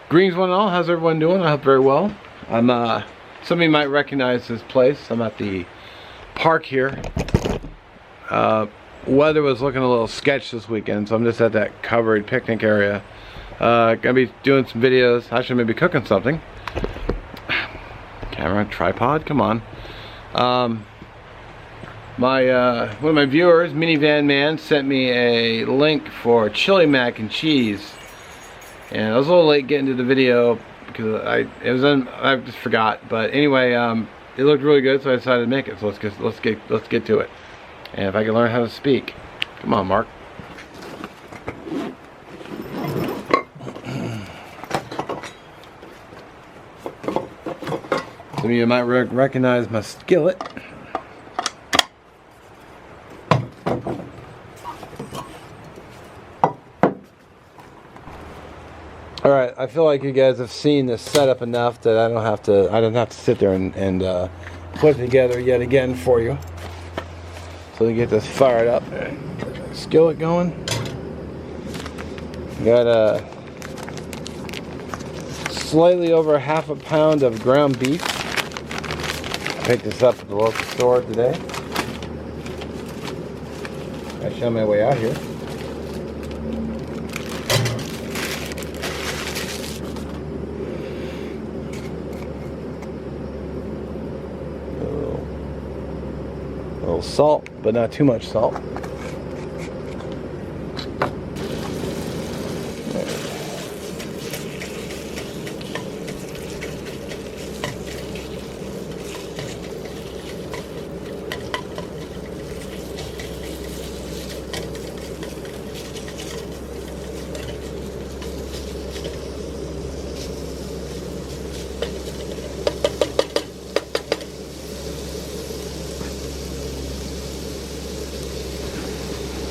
Greens one and all, how's everyone doing? I hope very well. I'm some of you might recognize this place. I'm at the park here. Weather was looking a little sketch this weekend, so I'm just at that covered picnic area. Gonna be doing some videos, actually maybe cooking something. Camera, tripod, come on. One of my viewers, Minivan Man, sent me a link for chili mac and cheese. And I was a little late getting to the video because I just forgot. But anyway, it looked really good, so I decided to make it. So let's get to it. And if I can learn how to speak, come on, Mark. Some of you might recognize my skillet. Alright, I feel like you guys have seen this setup enough that I don't have to sit there and put it together yet again for you. So to get this fired up, skillet going. Got slightly over half a pound of ground beef. Picked this up at the local store today. Actually on my way out here. A little salt, but not too much salt.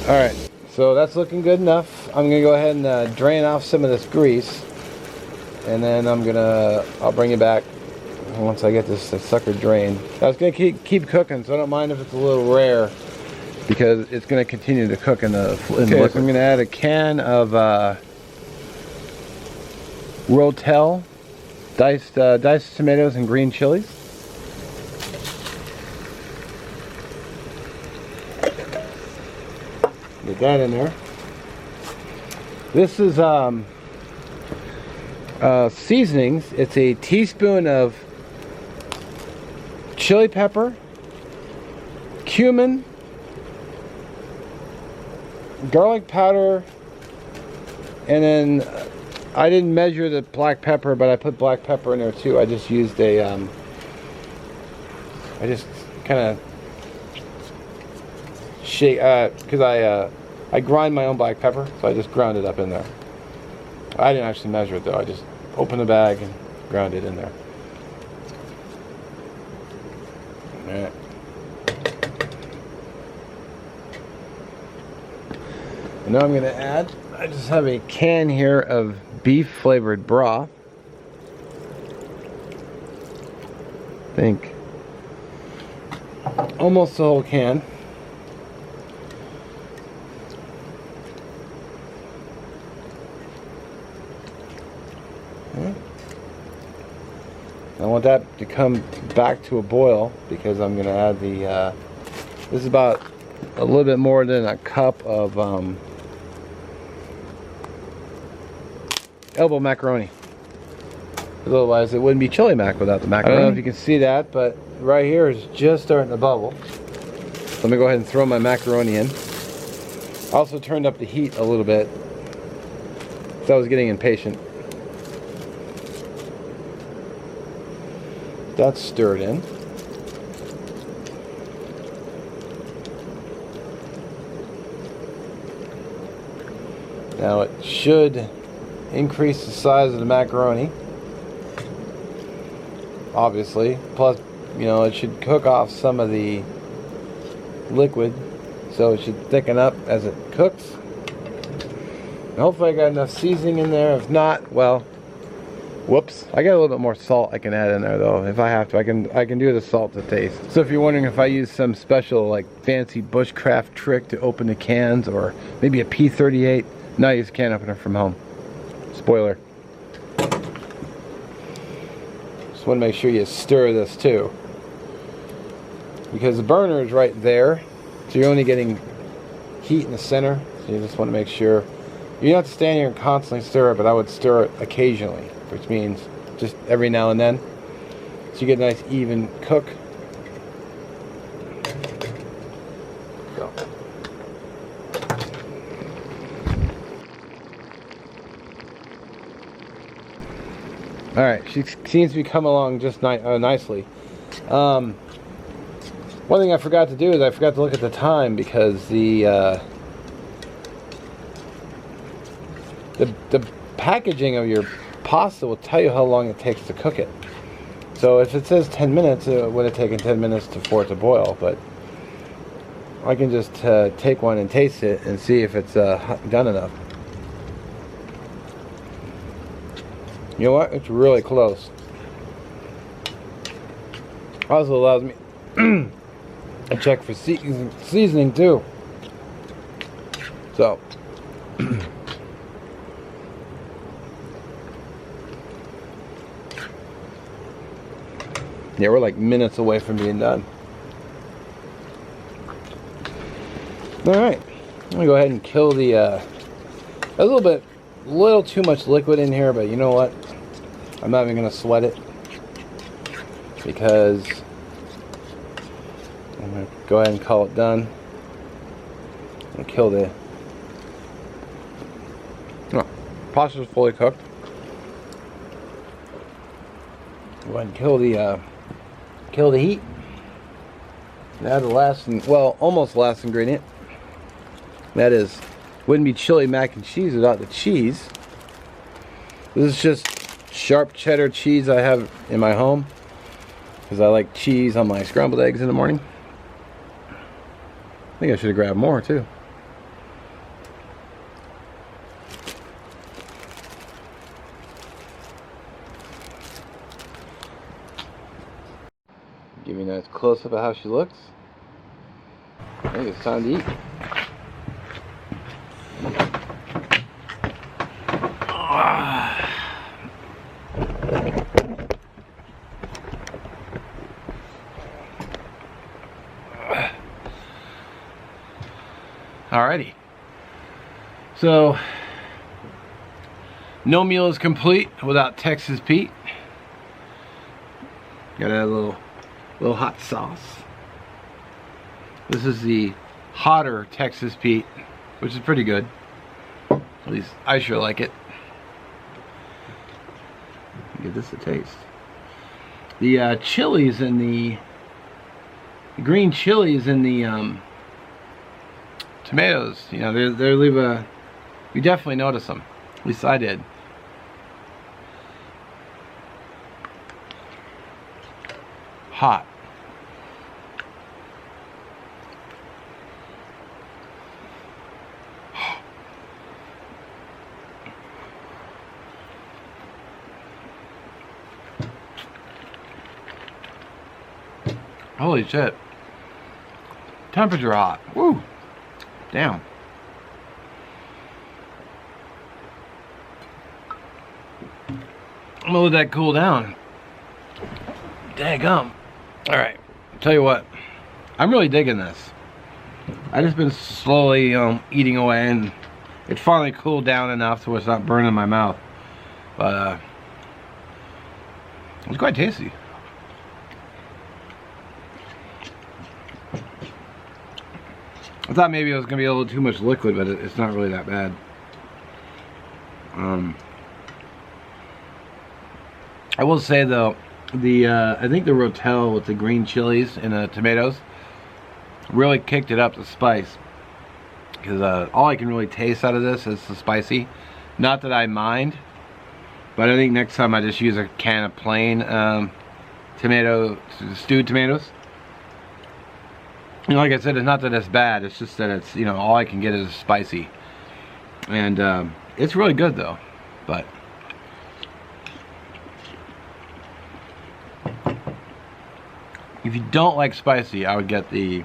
Alright, so that's looking good enough. I'm going to go ahead and drain off some of this grease. And then I'll bring it back once I get this sucker drained. I was going to keep cooking, so I don't mind if it's a little rare, because it's going to continue to cook in the liquid. So I'm going to add a can of Rotel, diced tomatoes and green chilies. Get that in there. This is seasonings. It's a teaspoon of chili pepper, cumin, garlic powder, and then I didn't measure the black pepper, but I put black pepper in there too. I just used a I just kind of shake, because I grind my own black pepper, so I just ground it up in there. I didn't actually measure it though. I just opened the bag and ground it in there. Alright. And now I'm going to add, I just have a can here of beef flavored broth. I think almost the whole can. I want that to come back to a boil because I'm going to add the, this is about a little bit more than a cup of elbow macaroni. Because otherwise it wouldn't be chili mac without the macaroni. I don't know if you can see that, but right here is just starting to bubble. So let me go ahead and throw my macaroni in. I also turned up the heat a little bit because I was getting impatient. That's stirred in. Now it should increase the size of the macaroni, obviously. Plus, you know, it should cook off some of the liquid, so it should thicken up as it cooks. And hopefully I got enough seasoning in there. If not, well, whoops. I got a little bit more salt I can add in there though. If I have to, I can do the salt to taste. So if you're wondering if I use some special like fancy bushcraft trick to open the cans, or maybe a P38, no, I use a can opener from home. Spoiler. just want to make sure you stir this too, because the burner is right there, so you're only getting heat in the center. So you just want to make sure you don't have to stand here and constantly stir it, but I would stir it occasionally, which means just every now and then, so you get a nice even cook. So. All right, she seems to be coming along just nicely. One thing I forgot to do is I forgot to look at the time, because the packaging of your pasta will tell you how long it takes to cook it. So if it says 10 minutes, it would have taken 10 minutes for it to boil, but I can just take one and taste it and see if it's done enough. You know what? It's really close. Also allows me to check for seasoning too. So. Yeah, we're like minutes away from being done. Alright. I'm going to go ahead and kill the... a little too much liquid in here, but you know what? I'm not even going to sweat it, because I'm going to go ahead and call it done. And kill the... Oh, pasta's fully cooked. Go ahead and kill the heat. Now the last, almost last ingredient. That is, wouldn't be chili mac and cheese without the cheese. This is just sharp cheddar cheese I have in my home, because I like cheese on my scrambled eggs in the morning. I think I should have grabbed more too. Give you a nice close-up of how she looks. I think it's time to eat. Alrighty. So, no meal is complete without Texas Pete. Gotta add a little hot sauce. This is the hotter Texas Pete, which is pretty good. At least I sure like it. Give this a taste. The chilies and the green chilies and the tomatoes, you know, they leave a... You definitely notice them. At least I did. Hot. Holy shit. Temperature hot. Woo. Damn. I'm gonna let that cool down. Daggum. Alright, tell you what, I'm really digging this. I just been slowly eating away, and it finally cooled down enough so it's not burning my mouth. But it's quite tasty. I thought maybe it was going to be a little too much liquid, but it's not really that bad. I will say though, I think the rotel with the green chilies and the tomatoes really kicked it up the spice, because all I can really taste out of this is the spicy. Not that I mind, but I think next time I just use a can of plain stewed tomatoes. You know, like I said, it's not that it's bad, it's just that it's, you know, all I can get is spicy. And it's really good though, but if you don't like spicy, I would get the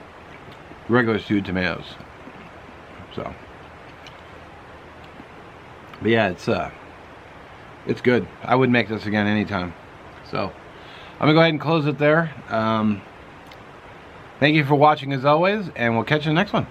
regular stewed tomatoes. So, but yeah, it's good. I would make this again anytime. So, going to go ahead and close it there. Thank you for watching as always, and we'll catch you in the next one.